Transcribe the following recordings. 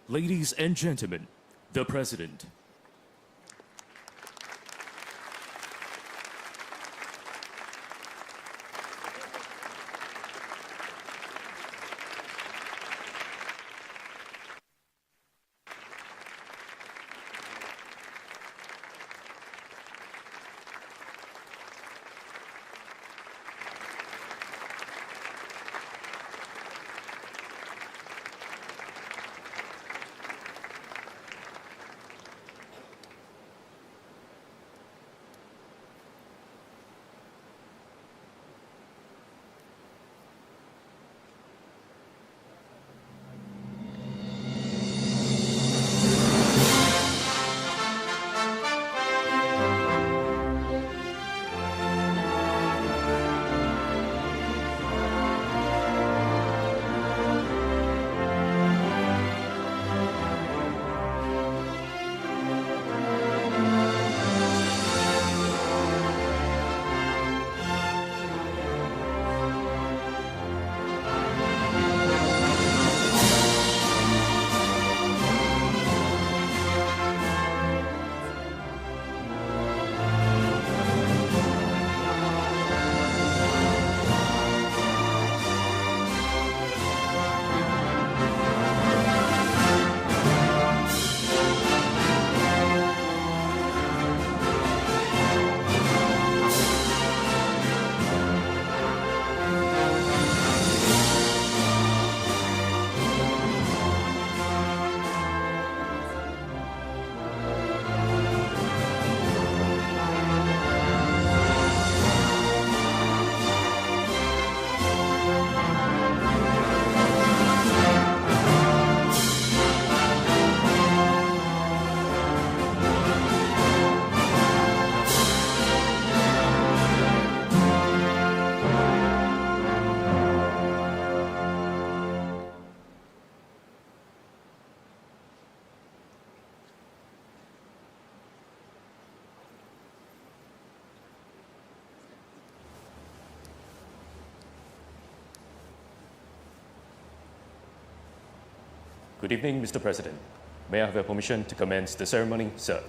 Ladies and gentlemen, the President. Good evening, Mr. President. May I have your permission to commence the ceremony, sir?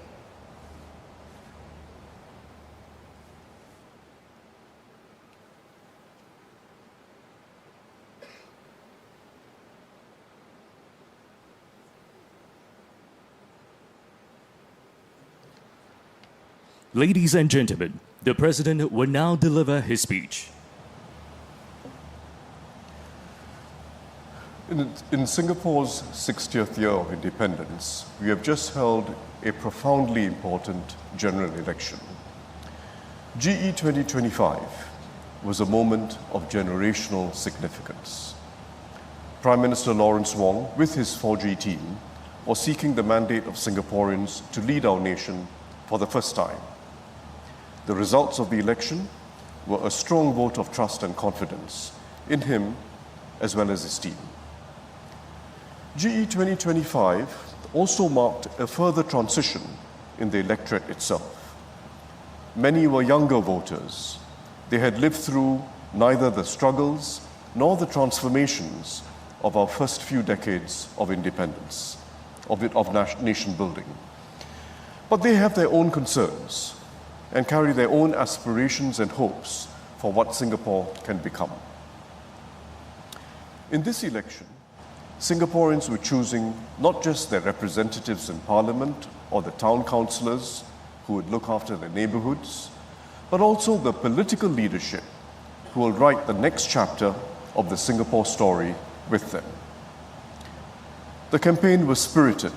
Ladies and gentlemen, the President will now deliver his speech. In Singapore's 60th year of independence, we have just held a profoundly important general election. GE 2025 was a moment of generational significance. Prime Minister Lawrence Wong, with his 4G team, was seeking the mandate of Singaporeans to lead our nation for the first time. The results of the election were a strong vote of trust and confidence in him as well as his team. GE 2025 also marked a further transition in the electorate itself. Many were younger voters. They had lived through neither the struggles nor the transformations of our first few decades of independence, of nation building. But they have their own concerns and carry their own aspirations and hopes for what Singapore can become. In this election, Singaporeans were choosing not just their representatives in Parliament or the town councillors who would look after their neighbourhoods, but also the political leadership who will write the next chapter of the Singapore story with them. The campaign was spirited.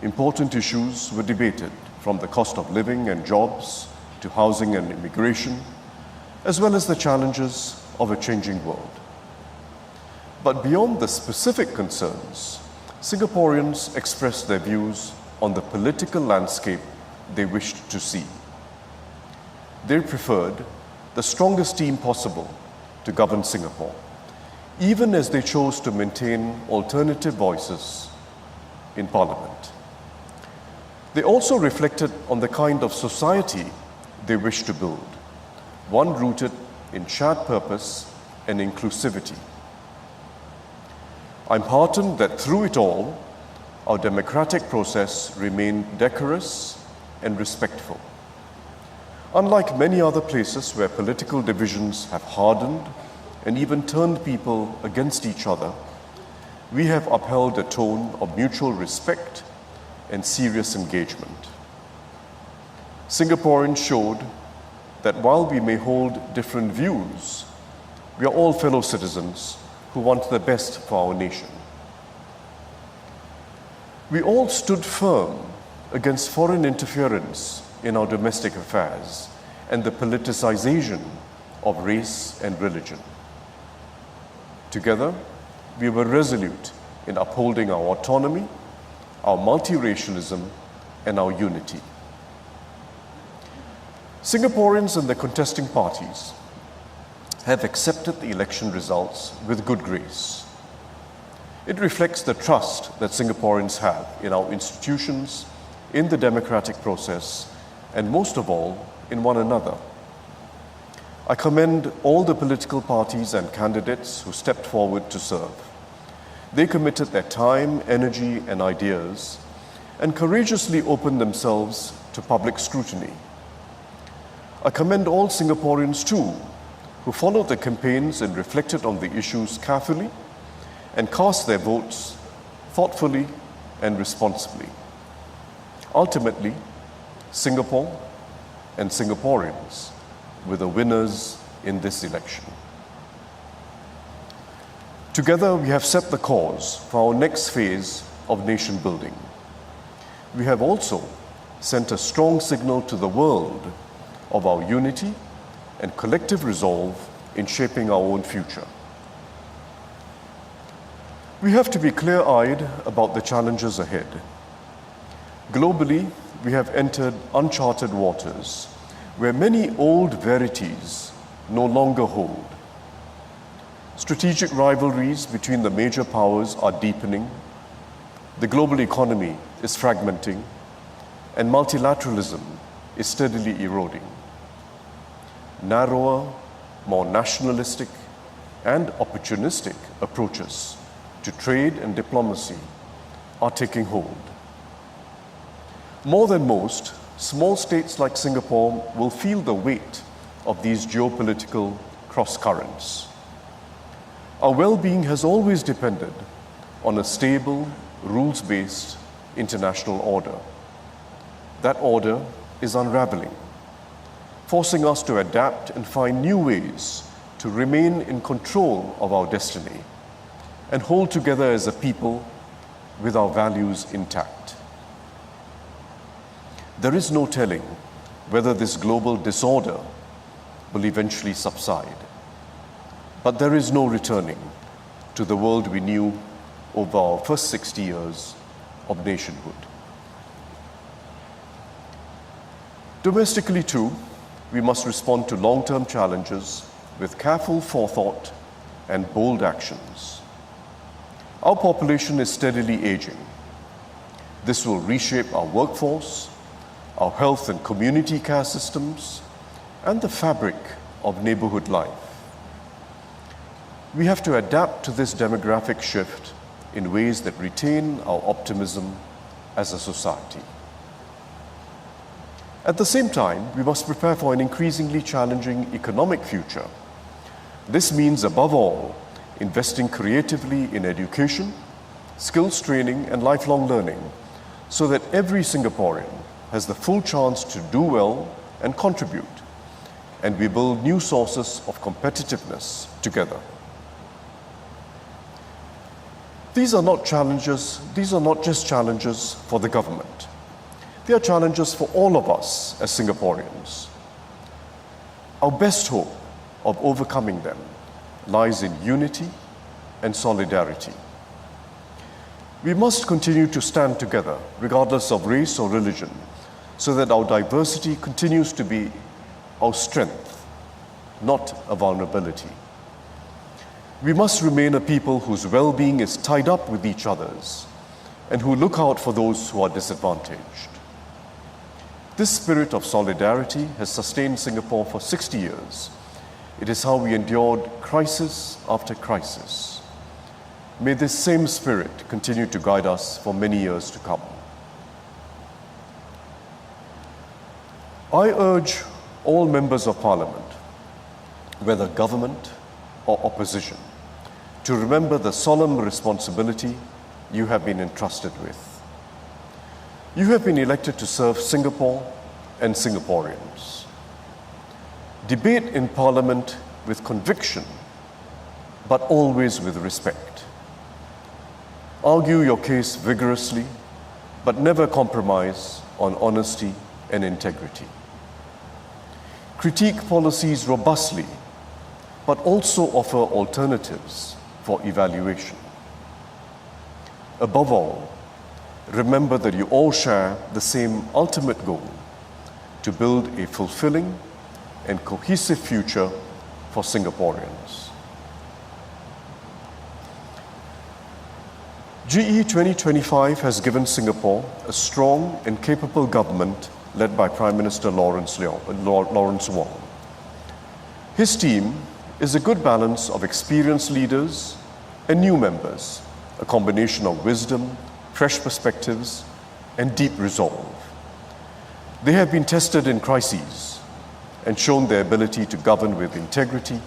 Important issues were debated, from the cost of living and jobs to housing and immigration, as well as the challenges of a changing world. But beyond the specific concerns, Singaporeans expressed their views on the political landscape they wished to see. They preferred the strongest team possible to govern Singapore, even as they chose to maintain alternative voices in Parliament. They also reflected on the kind of society they wished to build, one rooted in shared purpose and inclusivity. I'm heartened that through it all, our democratic process remained decorous and respectful. Unlike many other places where political divisions have hardened and even turned people against each other, we have upheld a tone of mutual respect and serious engagement. Singaporeans showed that while we may hold different views, we are all fellow citizens who want the best for our nation. We all stood firm against foreign interference in our domestic affairs and the politicization of race and religion. Together, we were resolute in upholding our autonomy, our multiracialism, and our unity. Singaporeans and the contesting parties have accepted the election results with good grace. It reflects the trust that Singaporeans have in our institutions, in the democratic process, and most of all, in one another. I commend all the political parties and candidates who stepped forward to serve. They committed their time, energy, and ideas, and courageously opened themselves to public scrutiny. I commend all Singaporeans too, who followed the campaigns and reflected on the issues carefully and cast their votes thoughtfully and responsibly. Ultimately, Singapore and Singaporeans were the winners in this election. Together, we have set the course for our next phase of nation building. We have also sent a strong signal to the world of our unity and collective resolve in shaping our own future. We have to be clear-eyed about the challenges ahead. Globally, we have entered uncharted waters where many old verities no longer hold. Strategic rivalries between the major powers are deepening, the global economy is fragmenting, and multilateralism is steadily eroding. Narrower, more nationalistic, and opportunistic approaches to trade and diplomacy are taking hold. More than most, small states like Singapore will feel the weight of these geopolitical cross-currents. Our well-being has always depended on a stable, rules-based international order. That order is unraveling, forcing us to adapt and find new ways to remain in control of our destiny and hold together as a people with our values intact. There is no telling whether this global disorder will eventually subside, but there is no returning to the world we knew over our first 60 years of nationhood. Domestically too, we must respond to long-term challenges with careful forethought and bold actions. Our population is steadily aging. This will reshape our workforce, our health and community care systems, and the fabric of neighborhood life. We have to adapt to this demographic shift in ways that retain our optimism as a society. At the same time, we must prepare for an increasingly challenging economic future. This means, above all, investing creatively in education, skills training, and lifelong learning so that every Singaporean has the full chance to do well and contribute, and we build new sources of competitiveness together. These are not just challenges for the government. They are challenges for all of us as Singaporeans. Our best hope of overcoming them lies in unity and solidarity. We must continue to stand together, regardless of race or religion, so that our diversity continues to be our strength, not a vulnerability. We must remain a people whose well-being is tied up with each other's and who look out for those who are disadvantaged. This spirit of solidarity has sustained Singapore for 60 years. It is how we endured crisis after crisis. May this same spirit continue to guide us for many years to come. I urge all members of Parliament, whether government or opposition, to remember the solemn responsibility you have been entrusted with. You have been elected to serve Singapore and Singaporeans. Debate in Parliament with conviction, but always with respect. Argue your case vigorously, but never compromise on honesty and integrity. Critique policies robustly, but also offer alternatives for evaluation. Above all, remember that you all share the same ultimate goal: to build a fulfilling and cohesive future for Singaporeans. GE 2025 has given Singapore a strong and capable government led by Prime Minister Lawrence Wong. His team is a good balance of experienced leaders and new members, a combination of wisdom, fresh perspectives, and deep resolve. They have been tested in crises and shown their ability to govern with integrity,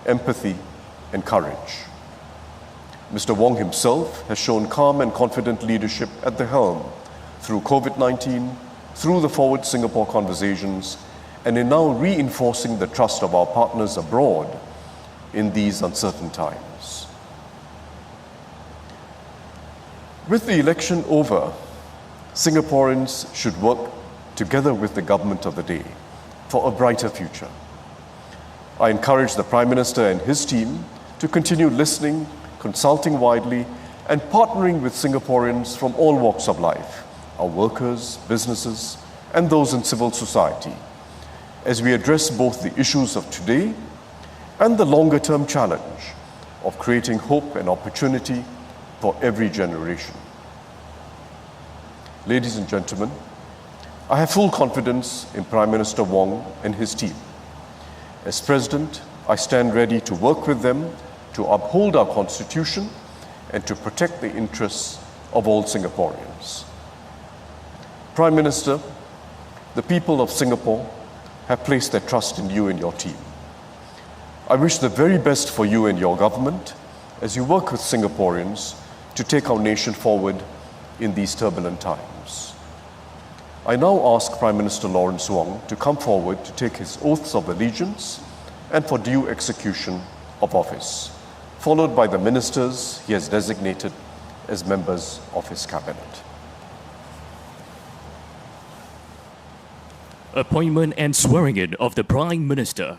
empathy, and courage. Mr. Wong himself has shown calm and confident leadership at the helm through COVID-19, through the Forward Singapore conversations, and in now reinforcing the trust of our partners abroad in these uncertain times. With the election over, Singaporeans should work together with the government of the day for a brighter future. I encourage the Prime Minister and his team to continue listening, consulting widely, and partnering with Singaporeans from all walks of life, our workers, businesses, and those in civil society, as we address both the issues of today and the longer-term challenge of creating hope and opportunity for every generation. Ladies and gentlemen, I have full confidence in Prime Minister Wong and his team. As President, I stand ready to work with them to uphold our Constitution and to protect the interests of all Singaporeans. Prime Minister, the people of Singapore have placed their trust in you and your team. I wish the very best for you and your government as you work with Singaporeans to take our nation forward in these turbulent times. I now ask Prime Minister Lawrence Wong to come forward to take his oaths of allegiance and for due execution of office, followed by the ministers he has designated as members of his cabinet. Appointment and swearing in of the Prime Minister.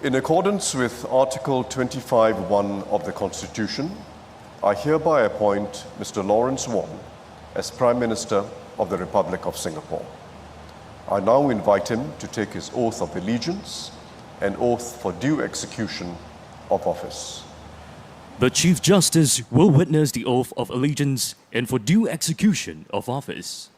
In accordance with Article 25(1) of the Constitution, I hereby appoint Mr. Lawrence Wong as Prime Minister of the Republic of Singapore. I now invite him to take his oath of allegiance and oath for due execution of office. The Chief Justice will witness the oath of allegiance and for due execution of office.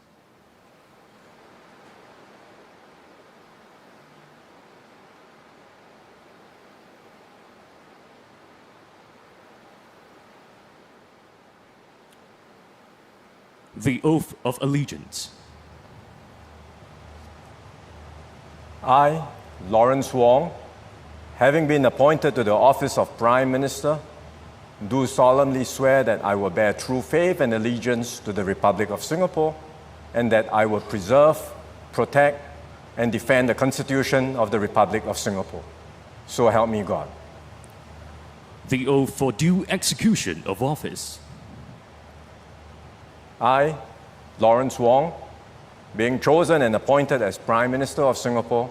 The oath of allegiance. I, Lawrence Wong, having been appointed to the office of Prime Minister, do solemnly swear that I will bear true faith and allegiance to the Republic of Singapore, and that I will preserve, protect, and defend the Constitution of the Republic of Singapore. So help me God. The oath for due execution of office. I, Lawrence Wong, being chosen and appointed as Prime Minister of Singapore,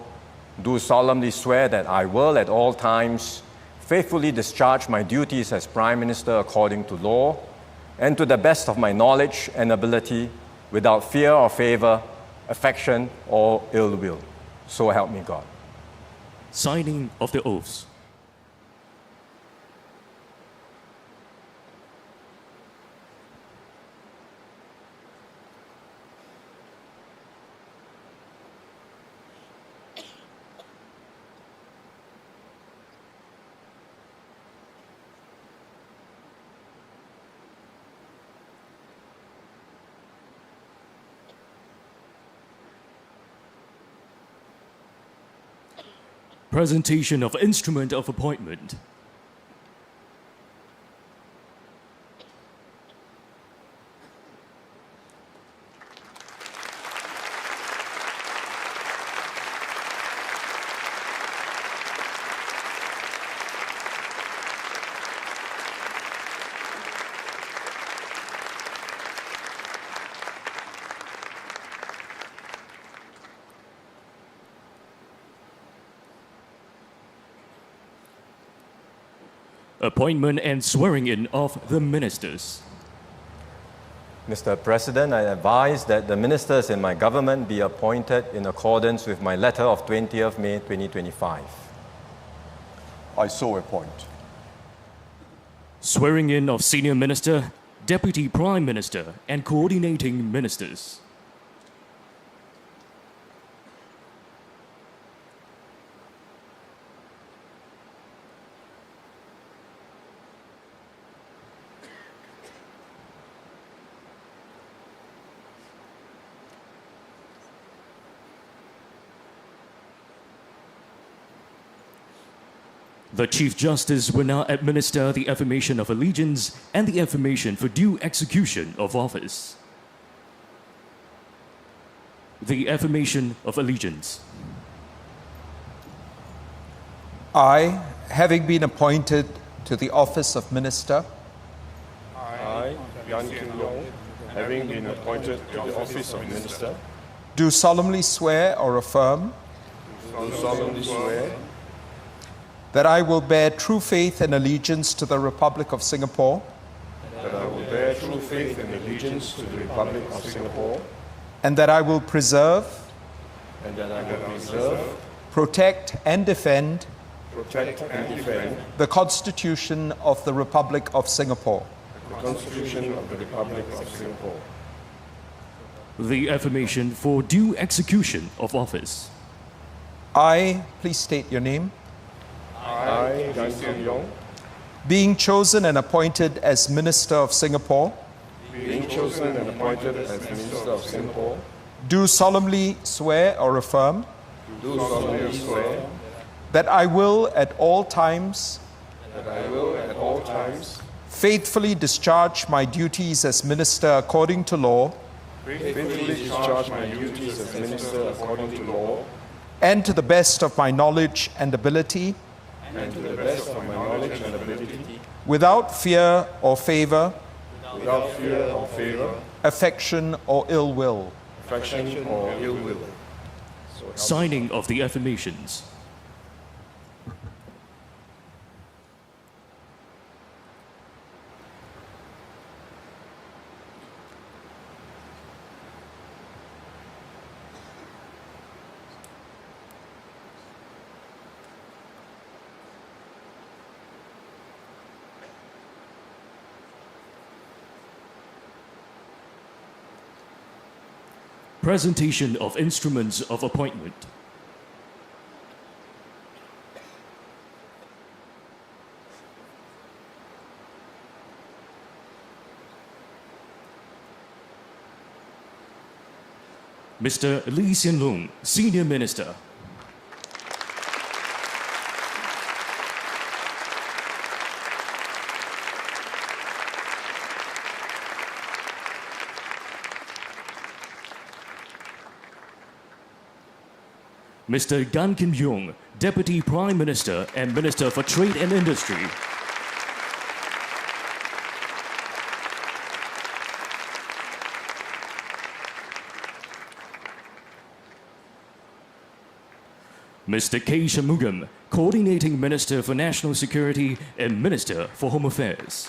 do solemnly swear that I will at all times faithfully discharge my duties as Prime Minister according to law and to the best of my knowledge and ability without fear or favor, affection or ill will. So help me God. Signing of the oaths. Presentation of instrument of appointment. Appointment and swearing in of the ministers. Mr. President, I advise that the ministers in my government be appointed in accordance with my letter of 20th May 2025. I so appoint. Swearing in of senior minister, deputy prime minister, and coordinating ministers. The Chief Justice will now administer the affirmation of allegiance and the affirmation for due execution of office. The affirmation of allegiance. I, having been appointed to the office of minister, I, Yan Kim Yong, having been appointed to the office of minister, do solemnly swear or affirm do solemnly swear that I will bear true faith and allegiance to the Republic of Singapore that I will bear true faith and allegiance to the Republic of Singapore, and that I will preserve, and that I will preserve, protect, and defend protect, and defend the Constitution of the Republic of Singapore. the Constitution of the Republic of Singapore. The affirmation for due execution of office. I, please state your name, I, Yan Kim Yong, being chosen and appointed as Minister of Singapore, being chosen and appointed as Minister of Singapore, do solemnly swear or affirm do solemnly swear that I will at all times that I will at all times faithfully discharge my duties as minister according to law faithfully discharge my duties as minister according to law, and to the best of my knowledge and ability, and to the best of my knowledge and ability, without fear or favor, without fear or favor, affection or ill will. affection or ill will. Signing of the affirmations. Presentation of instruments of appointment. Mr. Lee Hsien Loong, Senior Minister. Mr. Gan Kim Yong, Deputy Prime Minister and Minister for Trade and Industry. Mr. K. Shanmugam, Coordinating Minister for National Security and Minister for Home Affairs.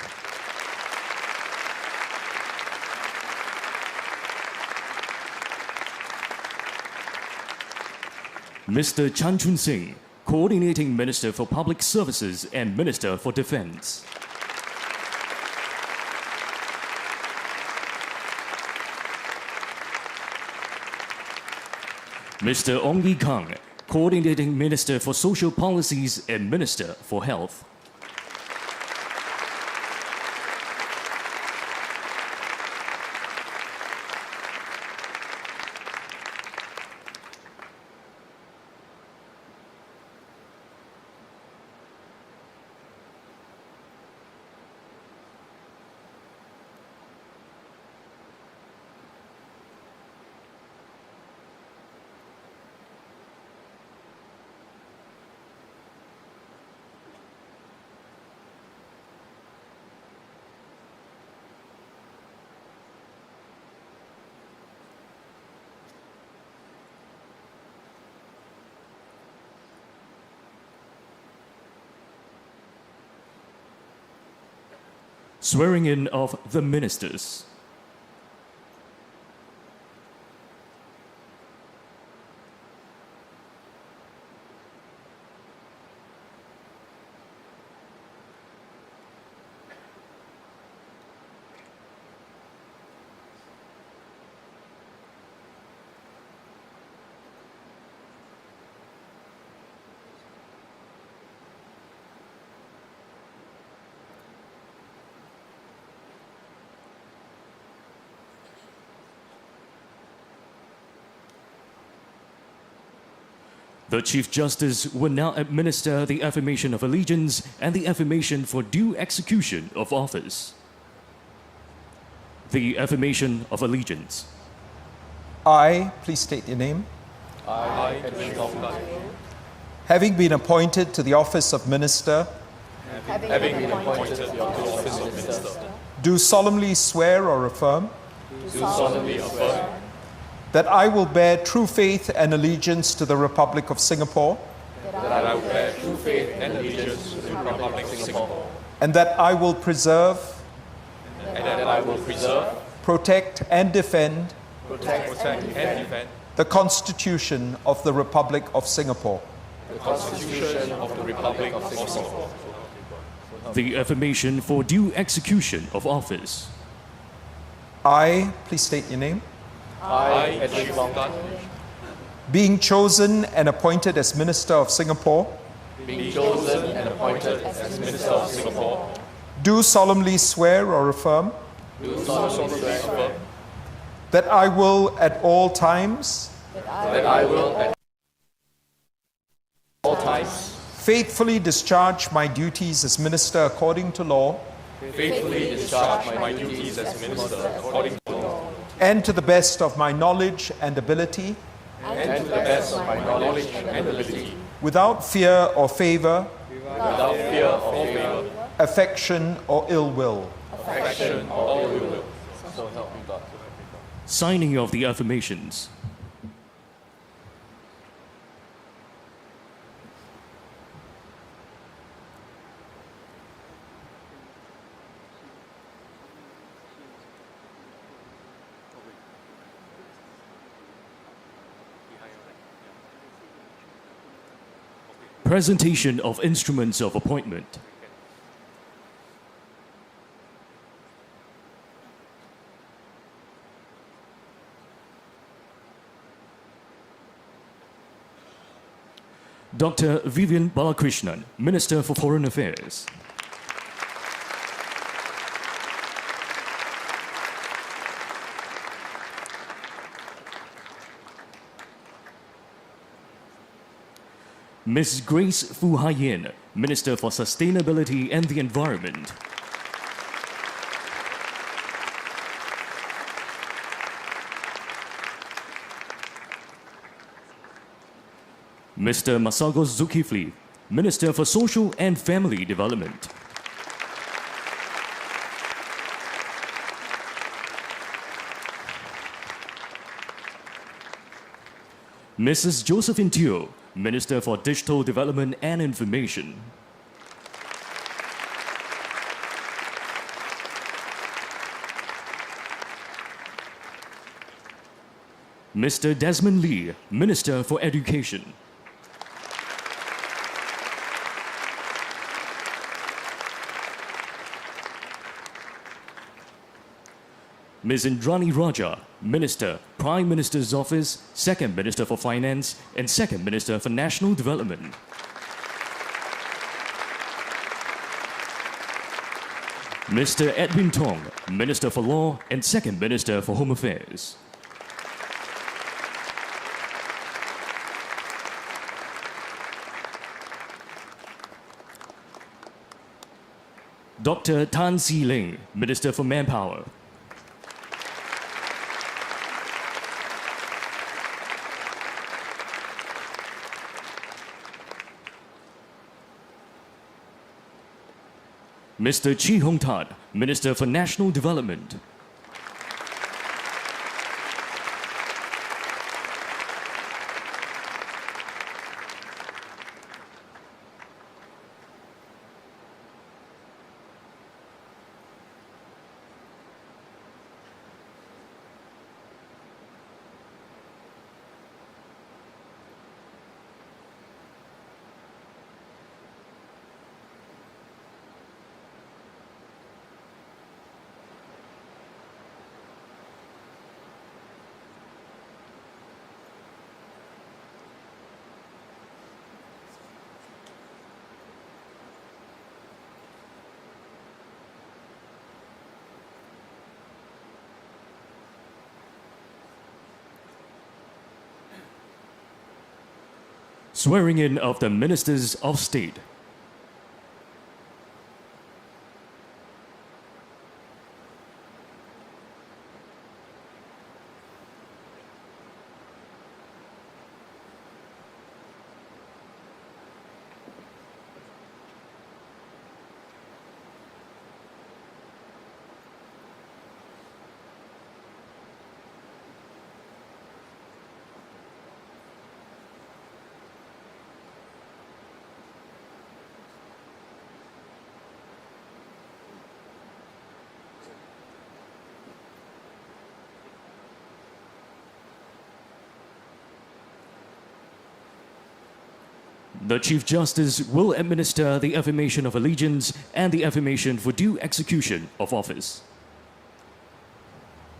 Mr. Chan Chun Sing, Coordinating Minister for Public Services and Minister for Defense. Mr. Ong Yi Kang, Coordinating Minister for Social Policies and Minister for Health. Swearing in of the ministers. The Chief Justice will now administer the affirmation of allegiance and the affirmation for due execution of office. The affirmation of allegiance. I, please state your name. Having been appointed to the office of minister, do solemnly swear or affirm that I will bear true faith and allegiance to the Republic of Singapore, and that I will preserve, protect and defend the Constitution of the Republic of Singapore. The affirmation for due execution of office. I, please state your name. Being chosen and appointed as Minister of Singapore, do solemnly swear or affirm that I will at all times faithfully discharge my duties as Minister according to law, and to the best of my knowledge and ability, without fear or favor, affection or ill will. Signing of the affirmations. Presentation of instruments of appointment. Dr. Vivian Balakrishnan, Minister for Foreign Affairs. Ms. Grace Fu Haiyan, Minister for Sustainability and the Environment. Mr. Masagos Zulkifli, Minister for Social and Family Development. Mrs. Josephine Teo, Minister for Digital Development and Information. Mr. Desmond Lee, Minister for Education. Ms. Indrani Raja, Minister, Prime Minister's Office, Second Minister for Finance, and Second Minister for National Development. Mr. Edwin Tong, Minister for Law and Second Minister for Home Affairs. Dr. Tan See Leng, Minister for Manpower. Mr. Chee Hong Tat, Minister for National Development. Swearing in of the Ministers of State. The Chief Justice will administer the affirmation of allegiance and the affirmation for due execution of office.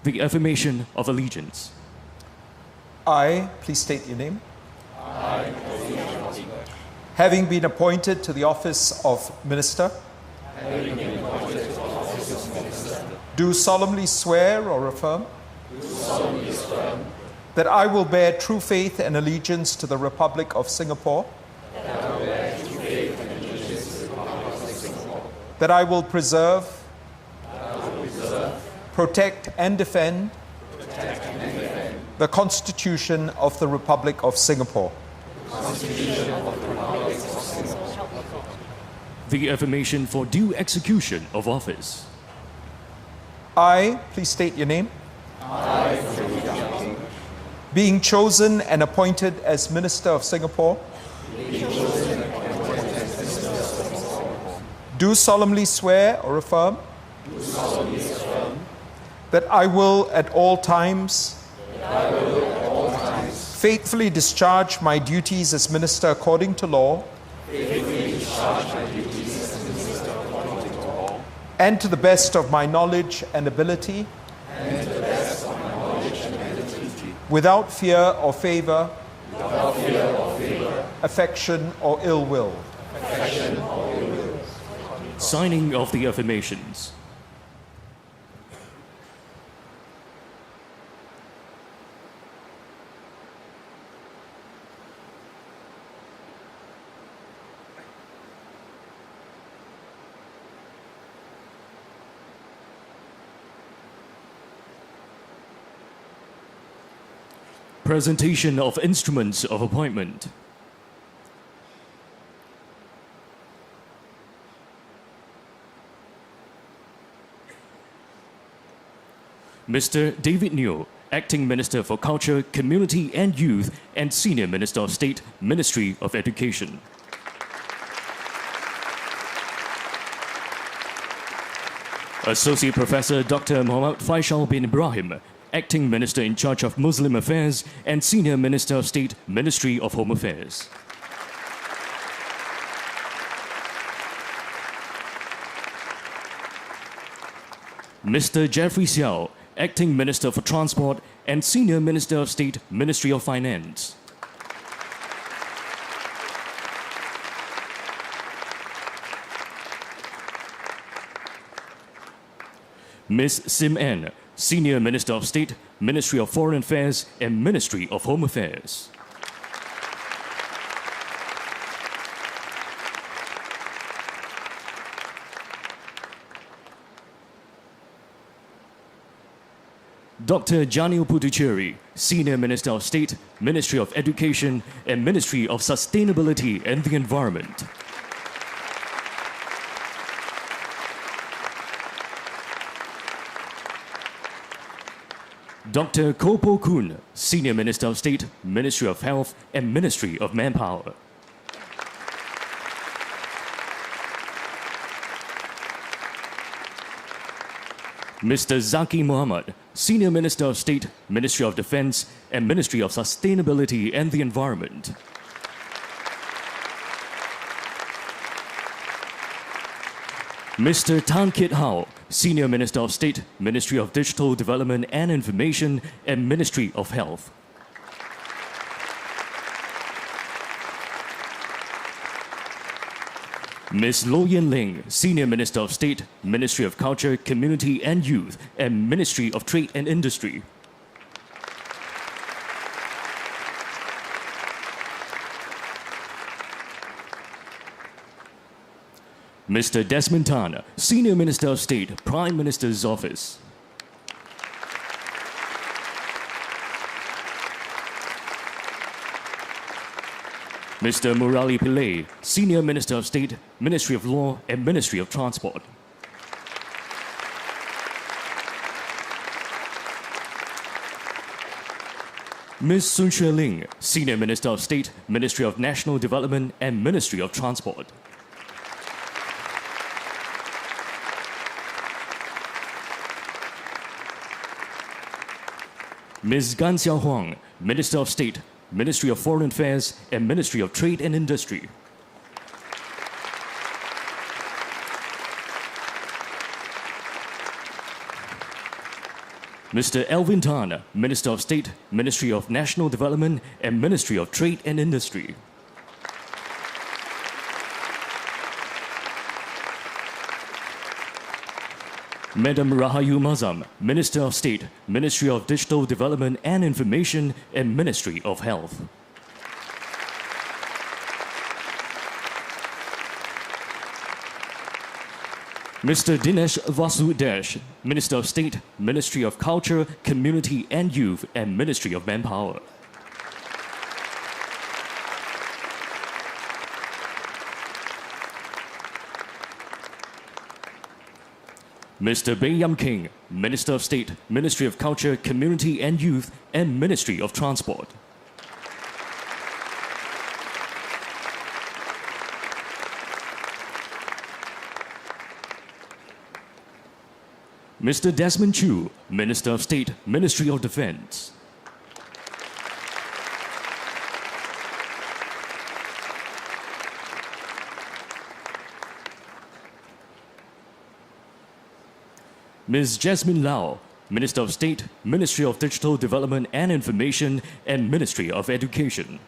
The affirmation of allegiance. I, please state your name. Having been appointed to the office of Minister, do solemnly swear or affirm that I will bear true faith and allegiance to the Republic of Singapore, that I will preserve, protect and defend the Constitution of the Republic of Singapore. The affirmation for due execution of office. I, please state your name. Being chosen and appointed as Minister of Singapore, do solemnly swear or affirm that I will at all times faithfully discharge my duties as Minister according to law and to the best of my knowledge and ability, without fear or favor, affection or ill will. Signing of the affirmations. Presentation of instruments of appointment. Mr. David Neo, Acting Minister for Culture, Community and Youth and Senior Minister of State, Ministry of Education. Associate Professor Dr. Muhammad Faisal bin Ibrahim, Acting Minister in charge of Muslim Affairs and Senior Minister of State, Ministry of Home Affairs. Mr. Jeffrey Xiao, Acting Minister for Transport and Senior Minister of State, Ministry of Finance. Ms. Sim N, Senior Minister of State, Ministry of Foreign Affairs and Ministry of Home Affairs. Dr. Janil Puthucheary, Senior Minister of State, Ministry of Education and Ministry of Sustainability and the Environment. Dr. Koh Poh Koon, Senior Minister of State, Ministry of Health and Ministry of Manpower. Mr. Zaki Mohammed, Senior Minister of State, Ministry of Defense and Ministry of Sustainability and the Environment. Mr. Tan Kit Hao, Senior Minister of State, Ministry of Digital Development and Information and Ministry of Health. Ms. Lo Yen Ling, Senior Minister of State, Ministry of Culture, Community and Youth and Ministry of Trade and Industry. Mr. Desmond Tan, Senior Minister of State, Prime Minister's Office. Mr. Murali Pillai, Senior Minister of State, Ministry of Law and Ministry of Transport. Ms. Sun Xueling, Senior Minister of State, Ministry of National Development and Ministry of Transport. Ms. Gan Xiaohuang, Minister of State, Ministry of Foreign Affairs and Ministry of Trade and Industry. Mr. Elvin Tan, Minister of State, Ministry of National Development and Ministry of Trade and Industry. Madam Rahayu Mazam, Minister of State, Ministry of Digital Development and Information and Ministry of Health. Mr. Dinesh Vasudesh, Minister of State, Ministry of Culture, Community and Youth and Ministry of Manpower. Mr. Baey Yam King, Minister of State, Ministry of Culture, Community and Youth and Ministry of Transport. Mr. Desmond Chu, Minister of State, Ministry of Defense. Ms. Jasmine Lau, Minister of State, Ministry of Digital Development and Information and Ministry of Education.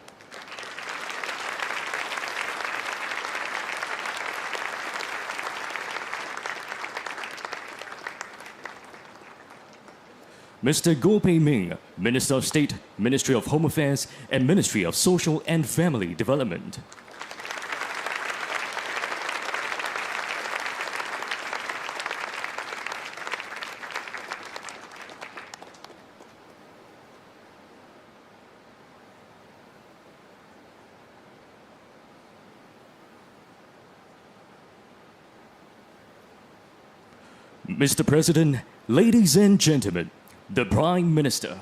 Mr. Goh Pei Ming, Minister of State, Ministry of Home Affairs and Ministry of Social and Family Development. Mr. President, ladies and gentlemen, the Prime Minister.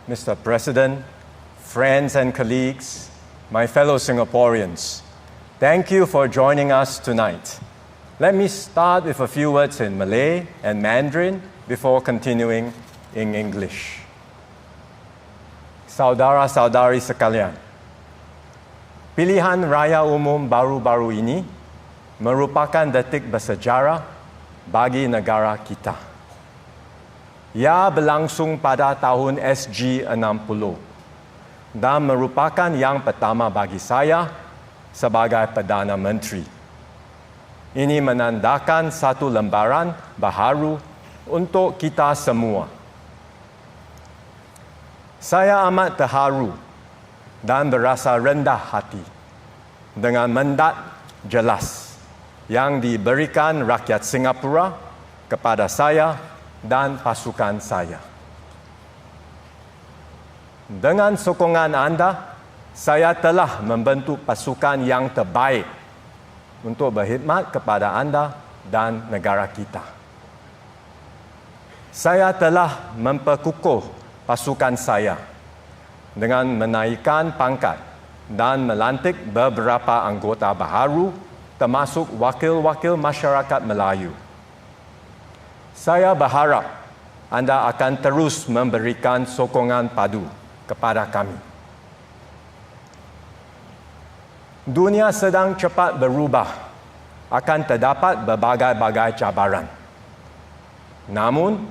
Mr. President, friends and colleagues, my fellow Singaporeans, thank you for joining us tonight. Let me start with a few words in Malay and Mandarin before continuing in English. Saudara-saudari sekalian, pilihan raya umum baru-baru ini merupakan detik bersejarah bagi negara kita. Ia berlangsung pada tahun SG60 dan merupakan yang pertama bagi saya sebagai Perdana Menteri. Ini menandakan satu lembaran baharu untuk kita semua. Saya amat terharu dan berasa rendah hati dengan mandat jelas yang diberikan rakyat Singapura kepada saya dan pasukan saya. Dengan sokongan anda, saya telah membentuk pasukan yang terbaik untuk berkhidmat kepada anda dan negara kita. Saya telah memperkukuh pasukan saya dengan menaikkan pangkat dan melantik beberapa anggota baharu termasuk wakil-wakil masyarakat Melayu. Saya berharap anda akan terus memberikan sokongan padu kepada kami. Dunia sedang cepat berubah, akan terdapat berbagai-bagai cabaran. Namun,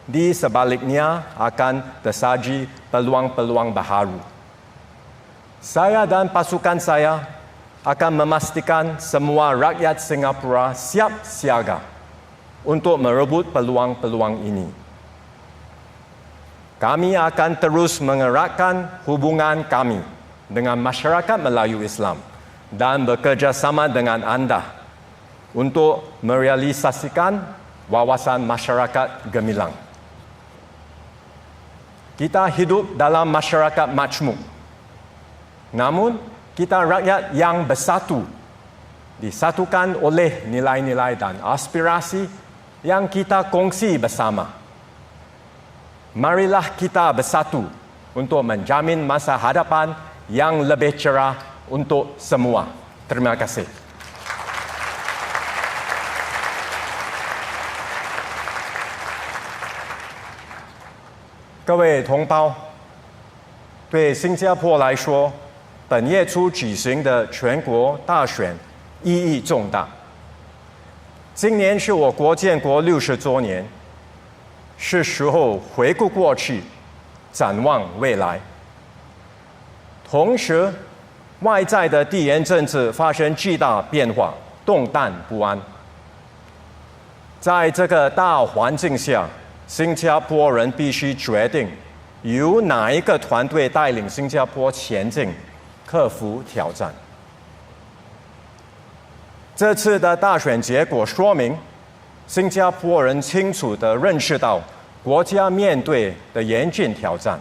di sebaliknya akan tersaji peluang-peluang baharu. Saya dan pasukan saya akan memastikan semua rakyat Singapura siap siaga untuk merebut peluang-peluang ini. Kami akan terus mengeratkan hubungan kami dengan masyarakat Melayu Islam dan bekerjasama dengan anda untuk merealisasikan wawasan masyarakat gemilang. Kita hidup dalam masyarakat majmuk. Namun, kita rakyat yang bersatu, disatukan oleh nilai-nilai dan aspirasi yang kita kongsi bersama. Marilah kita bersatu untuk menjamin masa hadapan yang lebih cerah untuk semua. Terima kasih.各位同胞，对新加坡来说，本月初举行的全国大选意义重大。今年是我国建国60周年，是时候回顾过去，展望未来。同时，外在的地缘政治发生巨大变化，动荡不安。在这个大环境下，新加坡人必须决定由哪一个团队带领新加坡前进，克服挑战。这次的大选结果说明，新加坡人清楚地认识到国家面对的严峻挑战，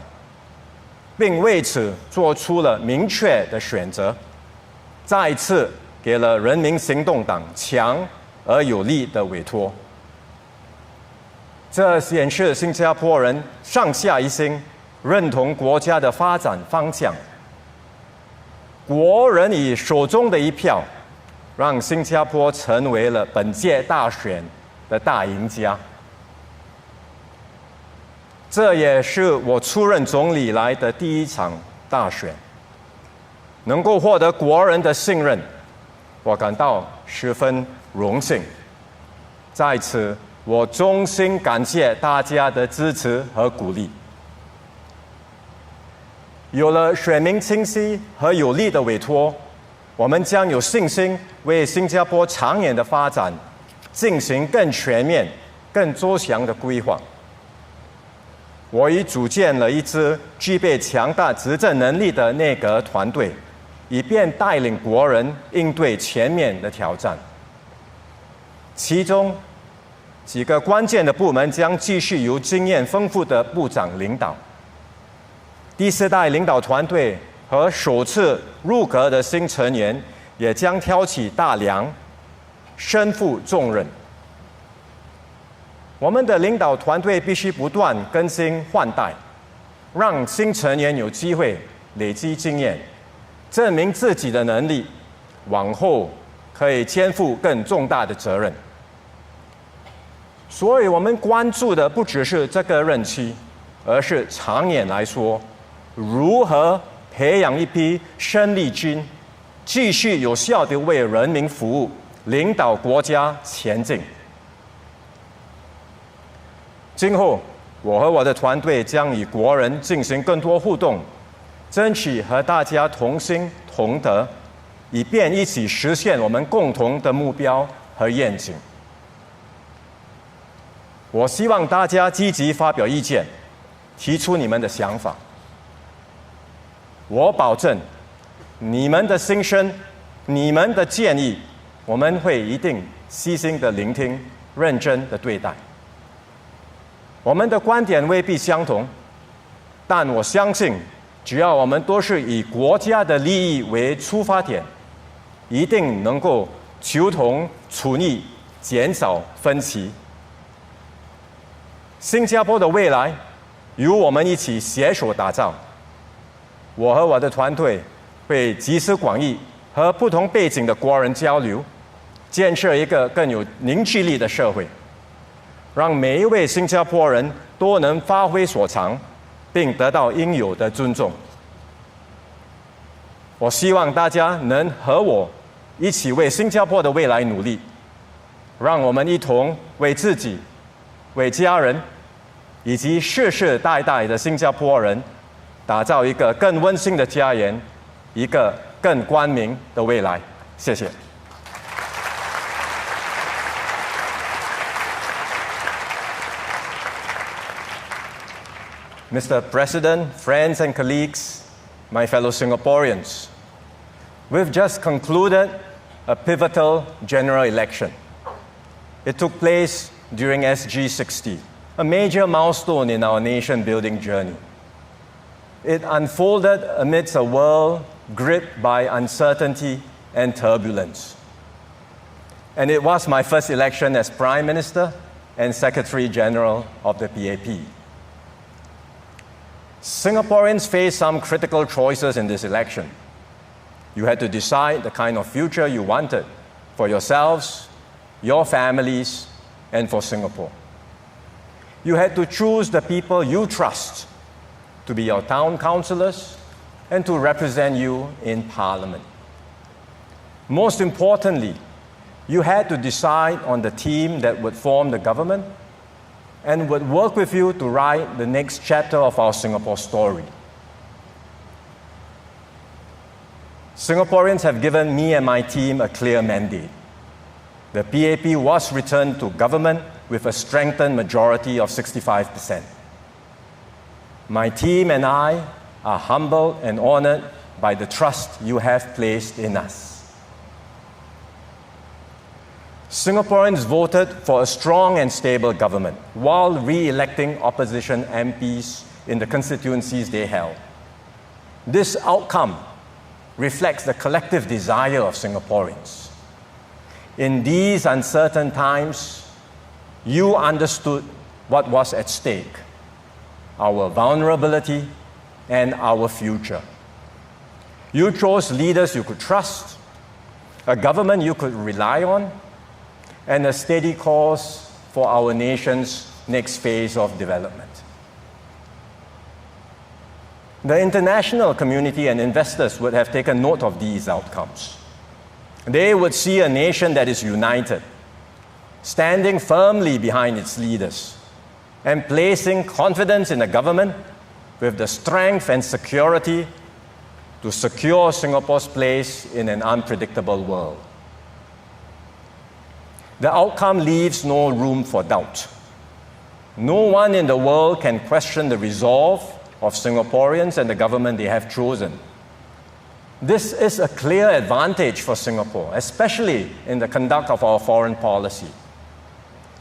并为此做出了明确的选择，再次给了人民行动党强而有力的委托。这显示新加坡人上下一心，认同国家的发展方向。国人以手中的一票，让新加坡成为了本届大选的大赢家。这也是我出任总理以来的第一场大选，能够获得国人的信任，我感到十分荣幸。在此，我衷心感谢大家的支持和鼓励。有了选民清晰和有力的委托，我们将有信心为新加坡长远的发展进行更全面、更周详的规划。我已组建了一支具备强大执政能力的内阁团队，以便带领国人应对前面的挑战。其中几个关键的部门将继续由经验丰富的部长领导。第4代领导团队和首次入阁的新成员也将挑起大梁，身负重任。我们的领导团队必须不断更新换代，让新成员有机会累积经验，证明自己的能力，往后可以肩负更重大的责任。所以我们关注的不只是这个任期，而是长远来说，如何培养一批生力军，继续有效地为人民服务，领导国家前进。今后，我和我的团队将与国人进行更多互动，争取和大家同心同德，以便一起实现我们共同的目标和愿景。我希望大家积极发表意见，提出你们的想法。我保证，你们的心声、你们的建议，我们会一定细心的聆听，认真的对待。我们的观点未必相同，但我相信，只要我们都是以国家的利益为出发点，一定能够求同存异，减少分歧。新加坡的未来，由我们一起携手打造。我和我的团队会集思广益，和不同背景的国人交流，建设一个更有凝聚力的社会，让每一位新加坡人都能发挥所长，并得到应有的尊重。我希望大家能和我一起为新加坡的未来努力，让我们一同为自己、为家人以及世世代代的新加坡人打造一个更温馨的家园，一个更光明的未来。谢谢。Mr. President, friends and colleagues, my fellow Singaporeans, we've just concluded a pivotal general election. It took place during SG60, a major milestone in our nation-building journey. It unfolded amidst a world gripped by uncertainty and turbulence. And it was my first election as Prime Minister and Secretary General of the PAP. Singaporeans faced some critical choices in this election. You had to decide the kind of future you wanted for yourselves, your families, and for Singapore. You had to choose the people you trust to be your town councillors and to represent you in Parliament. Most importantly, you had to decide on the team that would form the government and would work with you to write the next chapter of our Singapore story. Singaporeans have given me and my team a clear mandate. The PAP was returned to government with a strengthened majority of 65%. My team and I are humbled and honored by the trust you have placed in us. Singaporeans voted for a strong and stable government while re-electing opposition MPs in the constituencies they held. This outcome reflects the collective desire of Singaporeans. In these uncertain times, you understood what was at stake: our vulnerability and our future. You chose leaders you could trust, a government you could rely on, and a steady course for our nation's next phase of development. The international community and investors would have taken note of these outcomes. They would see a nation that is united, standing firmly behind its leaders, and placing confidence in a government with the strength and security to secure Singapore's place in an unpredictable world. The outcome leaves no room for doubt. No one in the world can question the resolve of Singaporeans and the government they have chosen. This is a clear advantage for Singapore, especially in the conduct of our foreign policy.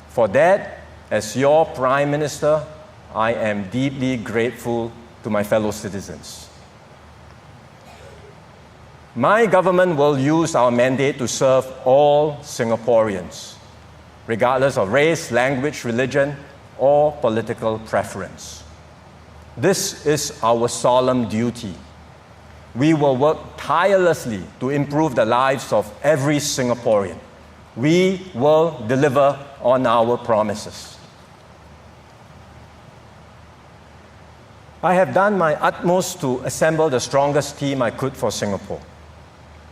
For that, as your Prime Minister, I am deeply grateful to my fellow citizens. My government will use our mandate to serve all Singaporeans, regardless of race, language, religion, or political preference. This is our solemn duty. We will work tirelessly to improve the lives of every Singaporean. We will deliver on our promises. I have done my utmost to assemble the strongest team I could for Singapore.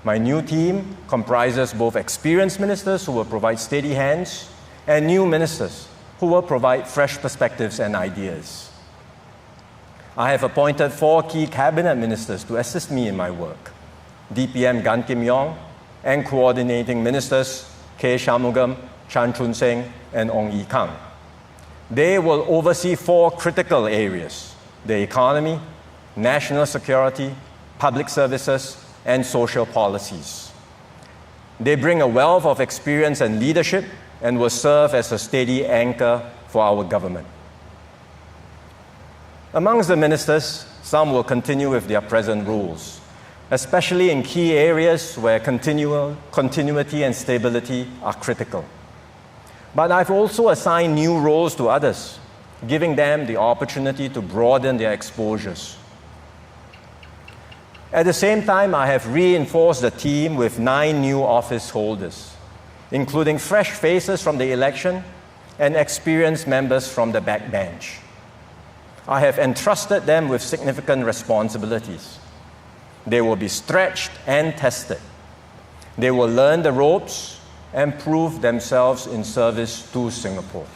My new team comprises both experienced ministers who will provide steady hands and new ministers who will provide fresh perspectives and ideas. I have appointed 4 key cabinet ministers to assist me in my work: DPM Gan Kim Yong and coordinating ministers K. Shanmugam, Chan Chun Seng, and Ong Yi Kang. They will oversee 4 critical areas: the economy, national security, public services, and social policies. They bring a wealth of experience and leadership and will serve as a steady anchor for our government. Amongst the ministers, some will continue with their present roles, especially in key areas where continuity and stability are critical. But I've also assigned new roles to others, giving them the opportunity to broaden their exposures. At the same time, I have reinforced the team with 9 new office holders, including fresh faces from the election and experienced members from the backbench. I have entrusted them with significant responsibilities. They will be stretched and tested. They will learn the ropes and prove themselves in service to Singapore.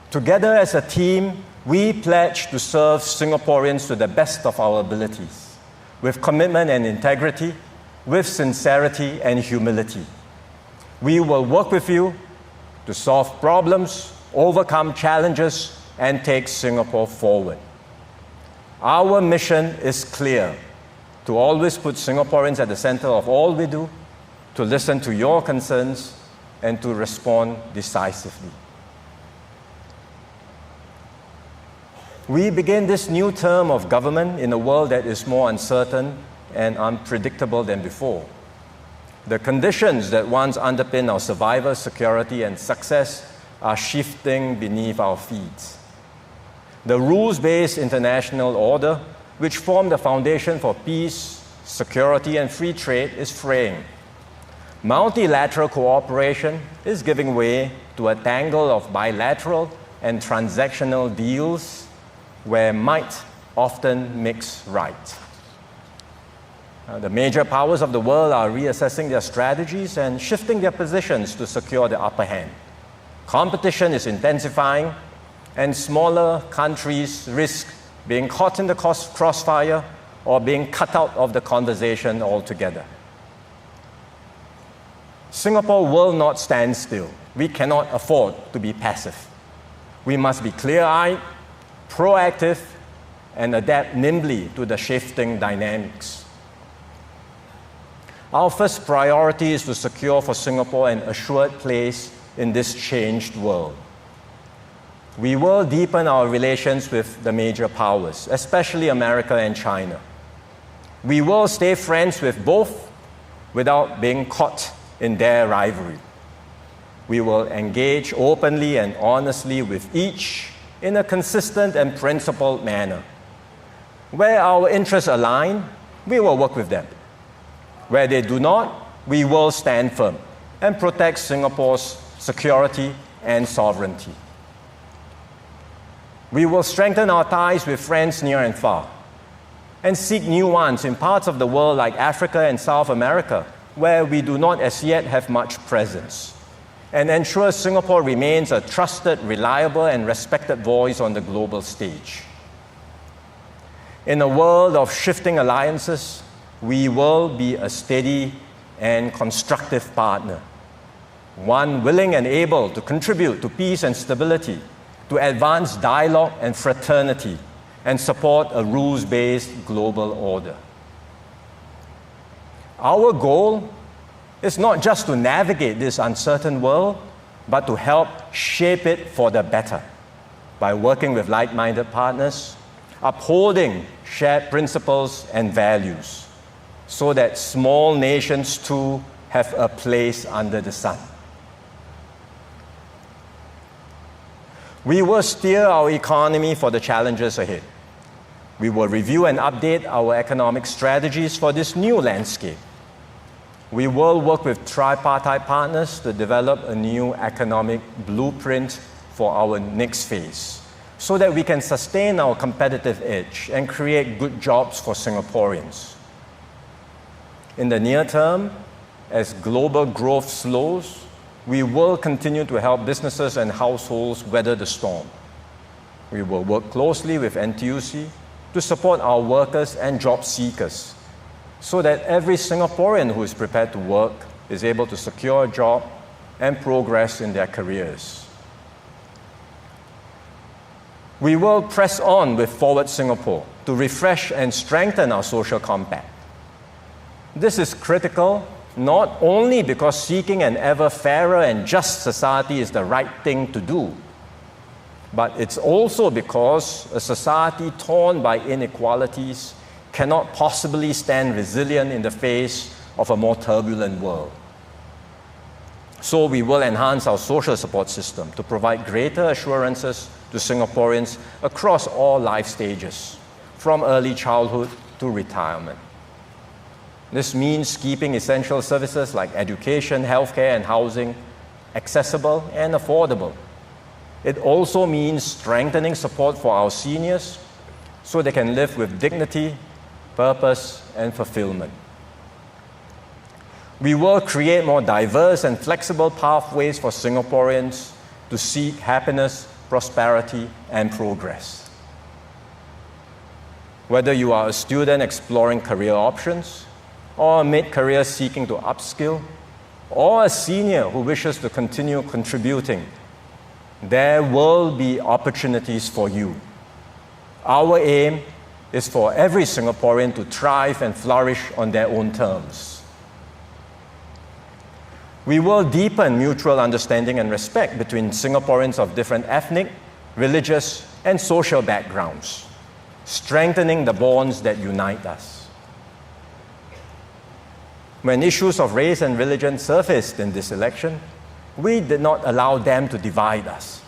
Together as a team, we pledge to serve Singaporeans to the best of our abilities, with commitment and integrity, with sincerity and humility. We will work with you to solve problems, overcome challenges, and take Singapore forward. Our mission is clear: to always put Singaporeans at the center of all we do, to listen to your concerns, and to respond decisively. We begin this new term of government in a world that is more uncertain and unpredictable than before. The conditions that once underpinned our survival, security, and success are shifting beneath our feet. The rules-based international order, which formed the foundation for peace, security, and free trade, is fraying. Multilateral cooperation is giving way to a tangle of bilateral and transactional deals where might often makes right. The major powers of the world are reassessing their strategies and shifting their positions to secure the upper hand. Competition is intensifying, and smaller countries risk being caught in the crossfire or being cut out of the conversation altogether. Singapore will not stand still. We cannot afford to be passive. We must be clear-eyed, proactive, and adapt nimbly to the shifting dynamics. Our first priority is to secure for Singapore an assured place in this changed world. We will deepen our relations with the major powers, especially America and China. We will stay friends with both without being caught in their rivalry. We will engage openly and honestly with each in a consistent and principled manner. Where our interests align, we will work with them. Where they do not, we will stand firm and protect Singapore's security and sovereignty. We will strengthen our ties with friends near and far and seek new ones in parts of the world like Africa and South America, where we do not as yet have much presence, and ensure Singapore remains a trusted, reliable, and respected voice on the global stage. In a world of shifting alliances, we will be a steady and constructive partner, one willing and able to contribute to peace and stability, to advance dialogue and fraternity, and support a rules-based global order. Our goal is not just to navigate this uncertain world, but to help shape it for the better by working with like-minded partners, upholding shared principles and values, so that small nations too have a place under the sun. We will steer our economy for the challenges ahead. We will review and update our economic strategies for this new landscape. We will work with tripartite partners to develop a new economic blueprint for our next phase, so that we can sustain our competitive edge and create good jobs for Singaporeans. In the near term, as global growth slows, we will continue to help businesses and households weather the storm. We will work closely with NTUC to support our workers and job seekers, so that every Singaporean who is prepared to work is able to secure a job and progress in their careers. We will press on with Forward Singapore to refresh and strengthen our social compact. This is critical not only because seeking an ever fairer and just society is the right thing to do, but it's also because a society torn by inequalities cannot possibly stand resilient in the face of a more turbulent world. So we will enhance our social support system to provide greater assurances to Singaporeans across all life stages, from early childhood to retirement. This means keeping essential services like education, healthcare, and housing accessible and affordable. It also means strengthening support for our seniors so they can live with dignity, purpose, and fulfillment. We will create more diverse and flexible pathways for Singaporeans to seek happiness, prosperity, and progress. Whether you are a student exploring career options, or a mid-career seeking to upskill, or a senior who wishes to continue contributing, there will be opportunities for you. Our aim is for every Singaporean to thrive and flourish on their own terms. We will deepen mutual understanding and respect between Singaporeans of different ethnic, religious, and social backgrounds, strengthening the bonds that unite us. When issues of race and religion surfaced in this election, we did not allow them to divide us.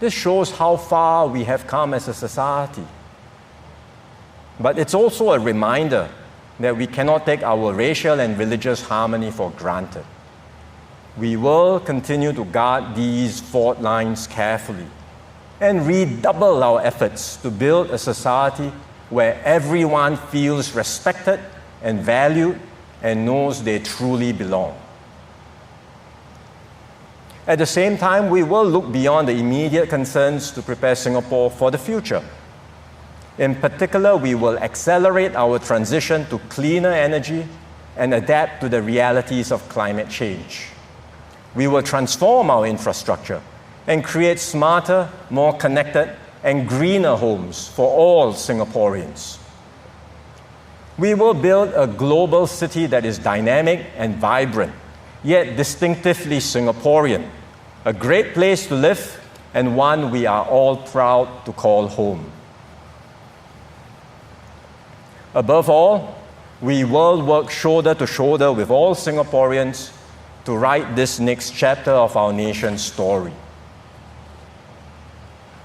This shows how far we have come as a society. But it's also a reminder that we cannot take our racial and religious harmony for granted. We will continue to guard these fault lines carefully and redouble our efforts to build a society where everyone feels respected and valued and knows they truly belong. At the same time, we will look beyond the immediate concerns to prepare Singapore for the future. In particular, we will accelerate our transition to cleaner energy and adapt to the realities of climate change. We will transform our infrastructure and create smarter, more connected, and greener homes for all Singaporeans. We will build a global city that is dynamic and vibrant, yet distinctively Singaporean, a great place to live and one we are all proud to call home. Above all, we will work shoulder to shoulder with all Singaporeans to write this next chapter of our nation's story.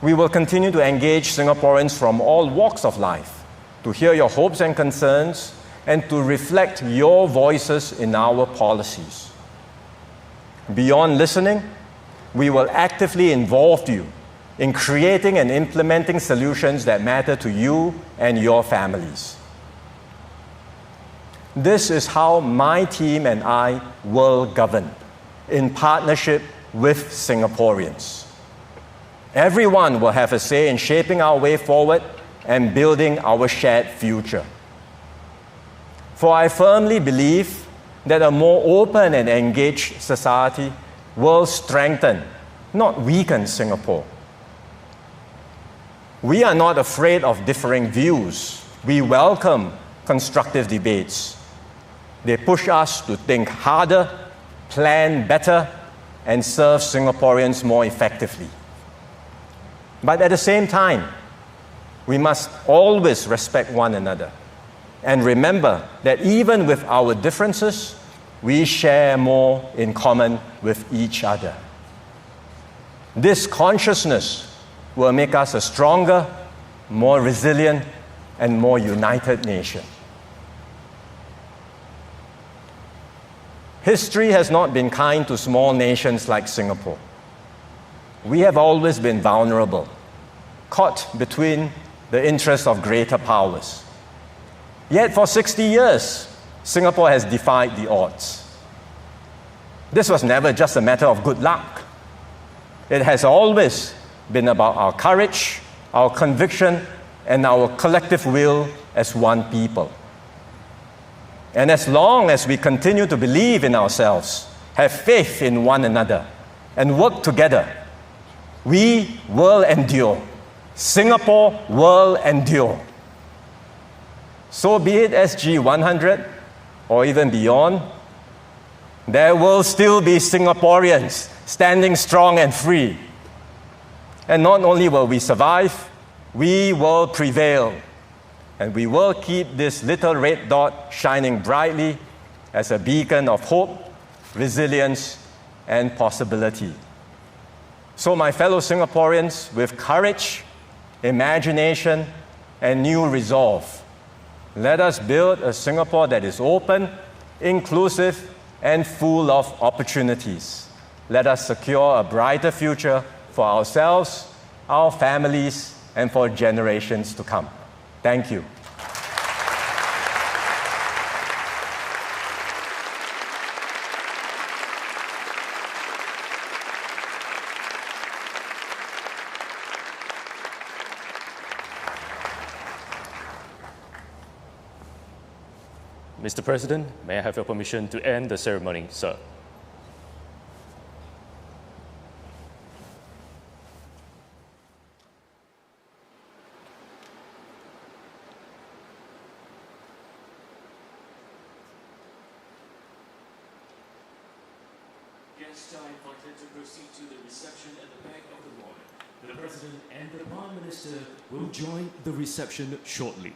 We will continue to engage Singaporeans from all walks of life, to hear your hopes and concerns, and to reflect your voices in our policies. Beyond listening, we will actively involve you in creating and implementing solutions that matter to you and your families. This is how my team and I will govern, in partnership with Singaporeans. Everyone will have a say in shaping our way forward and building our shared future. For I firmly believe that a more open and engaged society will strengthen, not weaken Singapore. We are not afraid of differing views. We welcome constructive debates. They push us to think harder, plan better, and serve Singaporeans more effectively. But at the same time, we must always respect one another and remember that even with our differences, we share more in common with each other. This consciousness will make us a stronger, more resilient, and more united nation. History has not been kind to small nations like Singapore. We have always been vulnerable, caught between the interests of greater powers. Yet for 60 years, Singapore has defied the odds. This was never just a matter of good luck. It has always been about our courage, our conviction, and our collective will as one people. And as long as we continue to believe in ourselves, have faith in one another, and work together, we will endure. Singapore will endure. So be it SG 100 or even beyond, there will still be Singaporeans standing strong and free. And not only will we survive, we will prevail. And we will keep this little red dot shining brightly as a beacon of hope, resilience, and possibility. So my fellow Singaporeans, with courage, imagination, and new resolve, let us build a Singapore that is open, inclusive, and full of opportunities. Let us secure a brighter future for ourselves, our families, and for generations to come. Thank you. Mr. President, may I have your permission to end the ceremony, sir? guests are invited to proceed to the reception at the back of the hall. The President and the Prime Minister will join the reception shortly.